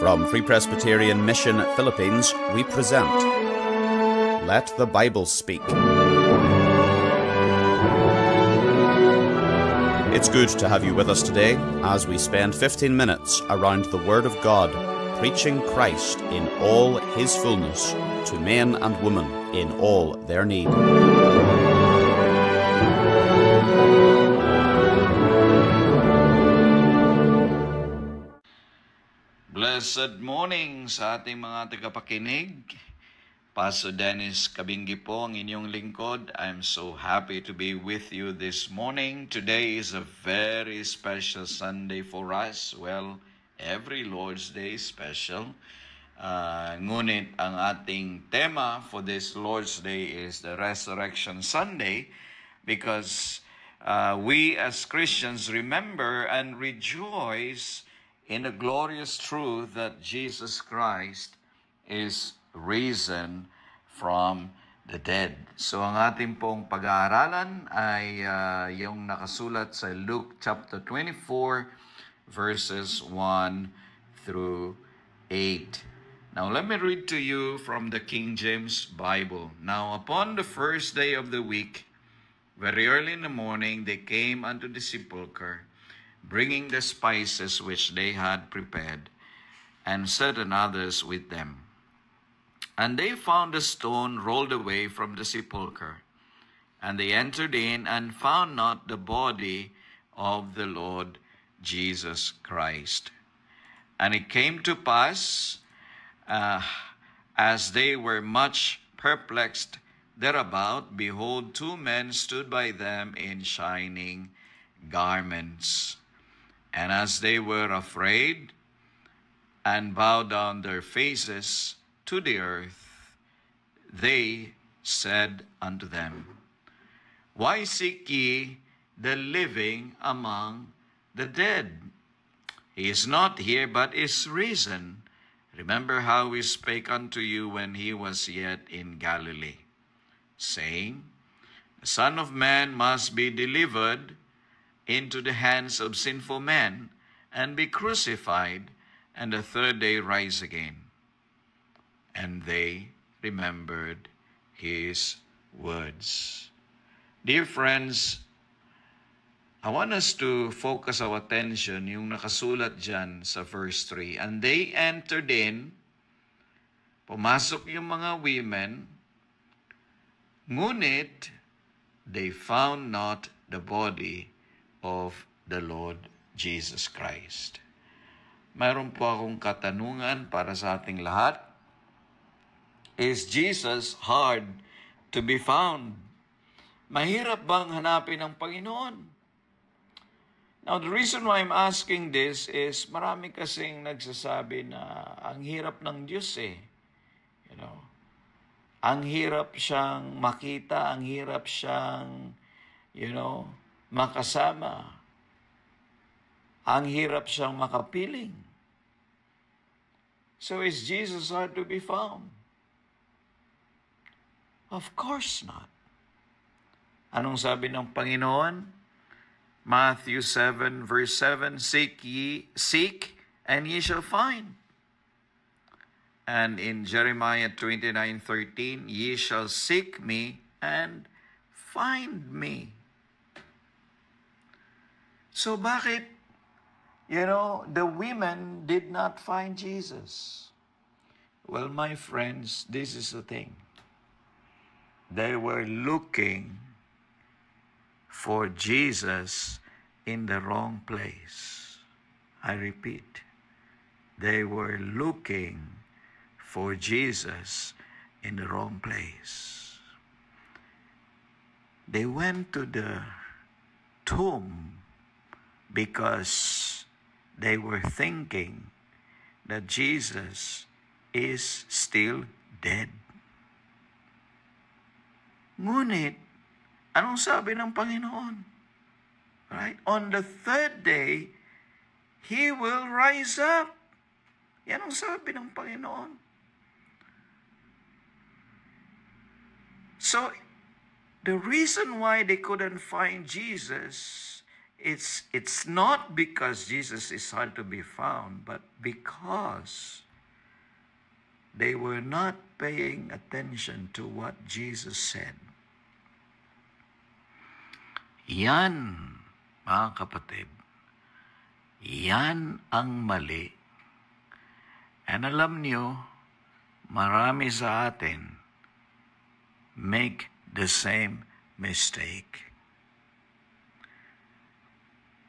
From Free Presbyterian Mission, Philippines, we present Let the Bible Speak. It's good to have you with us today as we spend 15 minutes around the Word of God, preaching Christ in all His fullness to men and women in all their need. Blessed morning sa ating mga tagapakinig. Pastor Dennis Kabingi po ang inyong lingkod. I'm so happy to be with you this morning. Today is a very special Sunday for us. Well, every Lord's Day is special. Ngunit ang ating tema for this Lord's Day is the Resurrection Sunday because we as Christians remember and rejoice in the glorious truth that Jesus Christ is risen from the dead. So ang ating pong pag-aaralan ay yung nakasulat sa Luke chapter 24 verses 1 through 8. Now let me read to you from the King James Bible. Now upon the first day of the week, very early in the morning, they came unto the sepulchre, bringing the spices which they had prepared, and certain others with them. And they found the stone rolled away from the sepulchre. And they entered in and found not the body of the Lord Jesus Christ. And it came to pass, as they were much perplexed thereabout, behold, two men stood by them in shining garments. And as they were afraid, and bowed down their faces to the earth, they said unto them, Why seek ye the living among the dead? He is not here, but is risen. Remember how he spake unto you when he was yet in Galilee, saying, The Son of Man must be delivered into the hands of sinful men, and be crucified, and the third day rise again. And they remembered his words. Dear friends, I want us to focus our attention yung nakasulat dyan sa verse 3. And they entered in, pumasok yung mga women, ngunit they found not the body of the Lord Jesus Christ. Mayroon po akong katanungan para sa ating lahat. Is Jesus hard to be found? Mahirap bang hanapin ang Panginoon? Now, the reason why I'm asking this is marami kasing nagsasabi na ang hirap ng Diyos eh. You know, ang hirap siyang makita, ang hirap siyang, makasama. Ang hirap siyang makapiling. So is Jesus hard to be found? Of course not. Anong sabi ng Panginoon? Matthew 7 verse 7, Seek and ye shall find. And in Jeremiah 29:13, Ye shall seek me and find me. So bakit, the women did not find Jesus? Well, my friends, this is the thing. They were looking for Jesus in the wrong place. I repeat, they were looking for Jesus in the wrong place. They went to the tomb because they were thinking that Jesus is still dead. Ngunit, anong sabi ng Panginoon? Right? On the third day, He will rise up. Yan ang sabi ng Panginoon. So, the reason why they couldn't find Jesus it's not because Jesus is hard to be found, but because they were not paying attention to what Jesus said. Yan, mga kapatid, yan ang mali. And alam niyo, marami sa atin make the same mistake.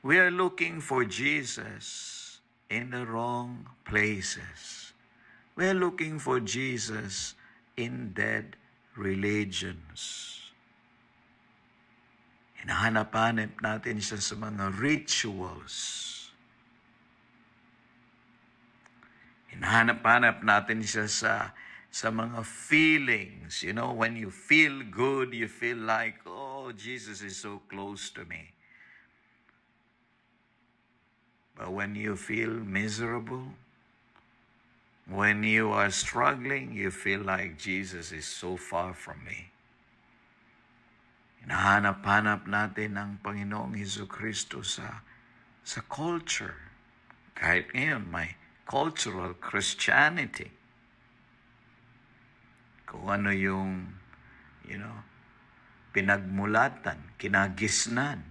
We are looking for Jesus in the wrong places. We are looking for Jesus in dead religions. Hinahanap-hanap natin siya sa mga rituals. Hinahanap-hanap natin siya sa mga feelings. You know, when you feel good, you feel like, oh, Jesus is so close to me. But when you feel miserable, when you are struggling, you feel like Jesus is so far from me. Hinahanap-hanap natin ang Panginoong Jesucristo sa culture. Kahit ngayon, may cultural Christianity. Kung ano yung, pinagmulatan, kinagisnan.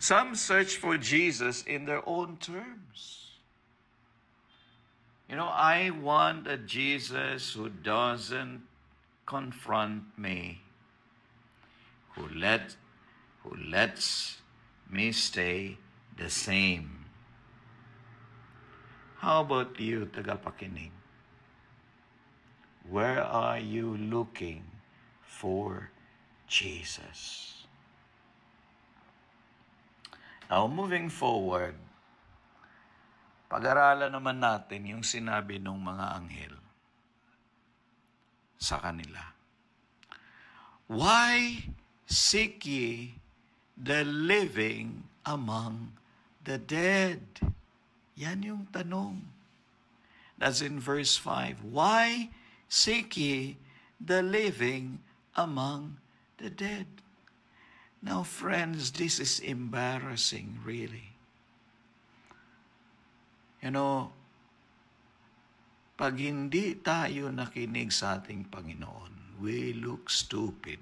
Some search for Jesus in their own terms. I want a Jesus who doesn't confront me, who lets me stay the same. How about you, tagapakinig? Where are you looking for Jesus? Now, moving forward, pag-aralan naman natin yung sinabi ng mga anghel sa kanila. Why seek ye the living among the dead? Yan yung tanong. That's in verse 5. Why seek ye the living among the dead? Now, friends, this is embarrassing, really. Pag hindi tayo nakinig sa ating Panginoon, we look stupid.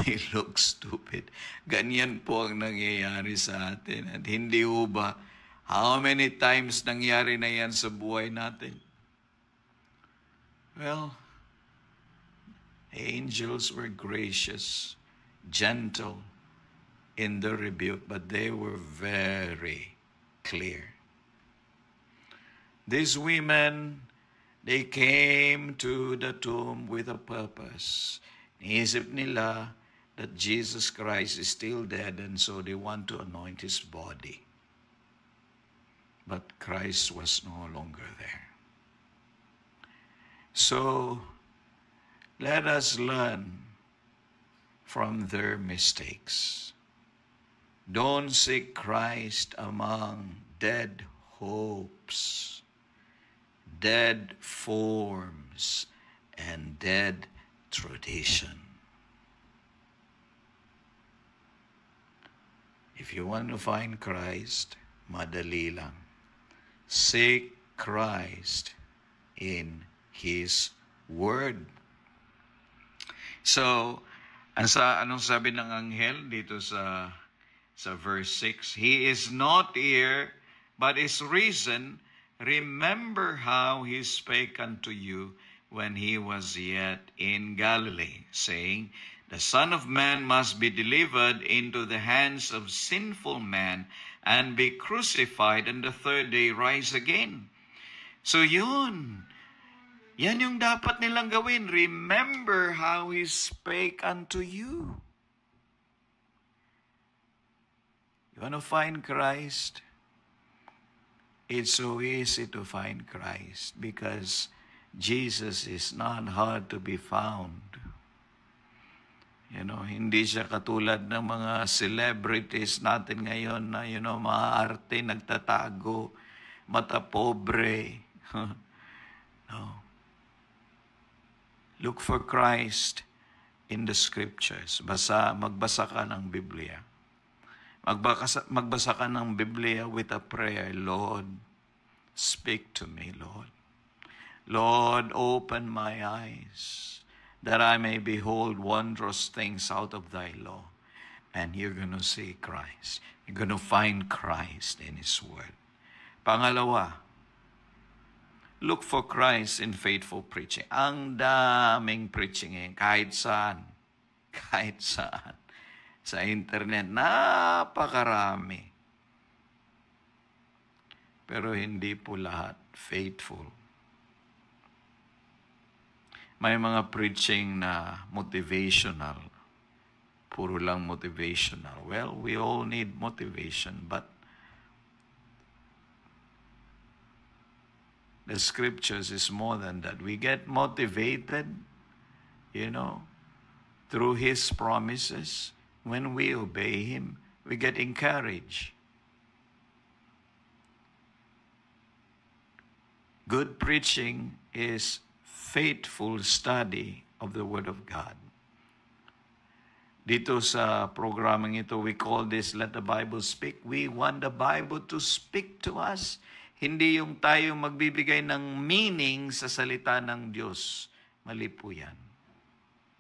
We look stupid. Ganyan po ang nangyayari sa atin. At hindi ho ba, how many times nangyari na yan sa buhay natin? Well, angels were gracious, gentle in the rebuke, but they were very clear. These women, they came to the tomb with a purpose. Niisip nila that Jesus Christ is still dead, and so they want to anoint his body. But Christ was no longer there. So, let us learn from their mistakes. Don't seek Christ among dead hopes, dead forms, and dead tradition. If you want to find Christ, madali lang. Seek Christ in His Word. So, anong sabi ng anghel dito sa verse 6? He is not here, but is risen. Remember how he spake unto you when he was yet in Galilee, saying, the Son of Man must be delivered into the hands of sinful men and be crucified, and the third day rise again. So yan yung dapat nilang gawin. Remember how he spake unto you. You want to find Christ? It's so easy to find Christ because Jesus is not hard to be found. Hindi siya katulad ng mga celebrities natin ngayon na, maaarte, nagtatago, mata pobre. No. Look for Christ in the scriptures. Magbasa ka ng Biblia. Magbasa ka ng Biblia with a prayer. Lord, speak to me, Lord. Lord, open my eyes that I may behold wondrous things out of thy law. And you're going to see Christ. You're going to find Christ in His Word. Pangalawa, look for Christ in faithful preaching. Ang daming preaching kahit saan. Kahit saan. Sa internet, napakarami. Pero hindi po lahat faithful. May mga preaching na motivational. Puro lang motivational. Well, we all need motivation, but the scriptures is more than that. We get motivated, through His promises. When we obey Him, we get encouraged. Good preaching is faithful study of the Word of God. Dito sa programang ito, we call this Let the Bible Speak. We want the Bible to speak to us. Hindi yung tayo magbibigay ng meaning sa salita ng Diyos. Mali po yan.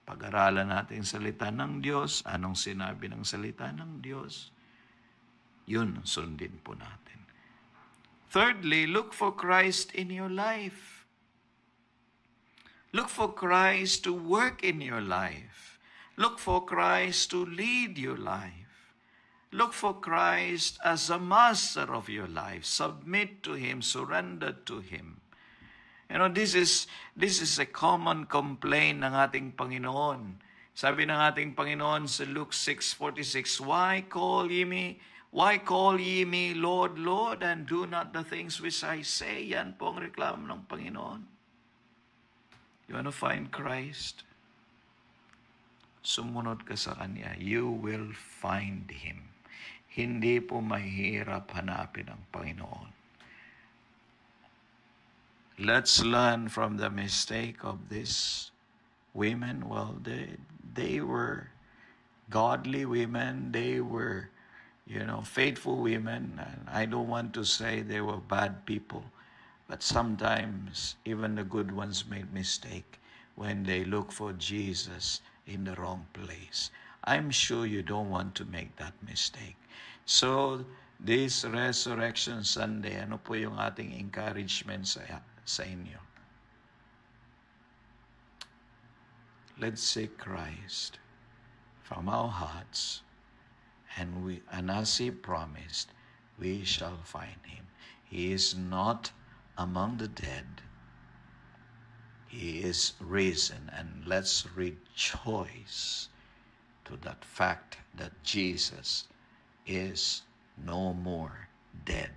Pag-aralan natin salita ng Diyos, anong sinabi ng salita ng Diyos, yun sundin po natin. Thirdly, look for Christ in your life. Look for Christ to work in your life. Look for Christ to lead your life. Look for Christ as a master of your life. Submit to Him, surrender to Him. This is a common complaint ng ating Panginoon. Sabi ng ating Panginoon sa Luke 6:46, Why call ye me, Lord, Lord, and do not the things which I say? Yan po ang reklamo ng Panginoon. You want to find Christ? Sumunod ka sa Kanya, you will find Him. Hindi po mahirap hanapin ang Panginoon. Let's learn from the mistake of these women. Well, they were godly women. They were, faithful women. And I don't want to say they were bad people. But sometimes, even the good ones made mistake when they look for Jesus in the wrong place. I'm sure you don't want to make that mistake. So, this Resurrection Sunday, ano po yung ating encouragement sa inyo? Let's seek Christ from our hearts, and as He promised, we shall find Him. He is not among the dead. He is risen, and let's rejoice to that fact that Jesus is no more dead.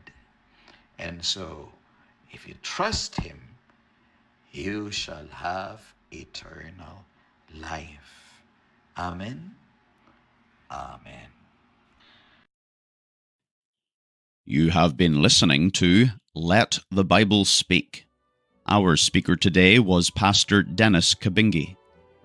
And so, if you trust Him, you shall have eternal life. Amen. Amen. You have been listening to Let the Bible Speak. Our speaker today was Pastor Dennis Kabingi.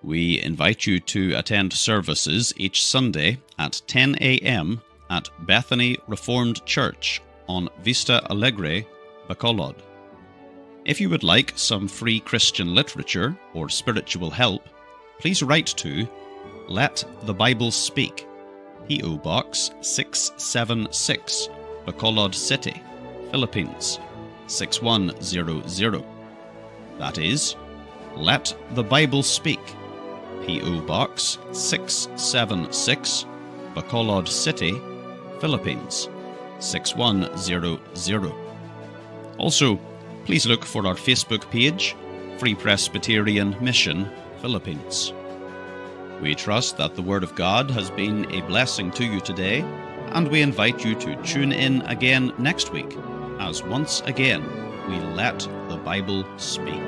We invite you to attend services each Sunday at 10 a.m. at Bethany Reformed Church on Vista Alegre, Bacolod. If you would like some free Christian literature or spiritual help, please write to Let the Bible Speak, P.O. Box 676, Bacolod City, Philippines 6100. That is, Let the Bible Speak, P.O. Box 676, Bacolod City, Philippines 6100. Also, please look for our Facebook page, Free Presbyterian Mission, Philippines. We trust that the Word of God has been a blessing to you today, and we invite you to tune in again next week, as once again we let the Bible speak.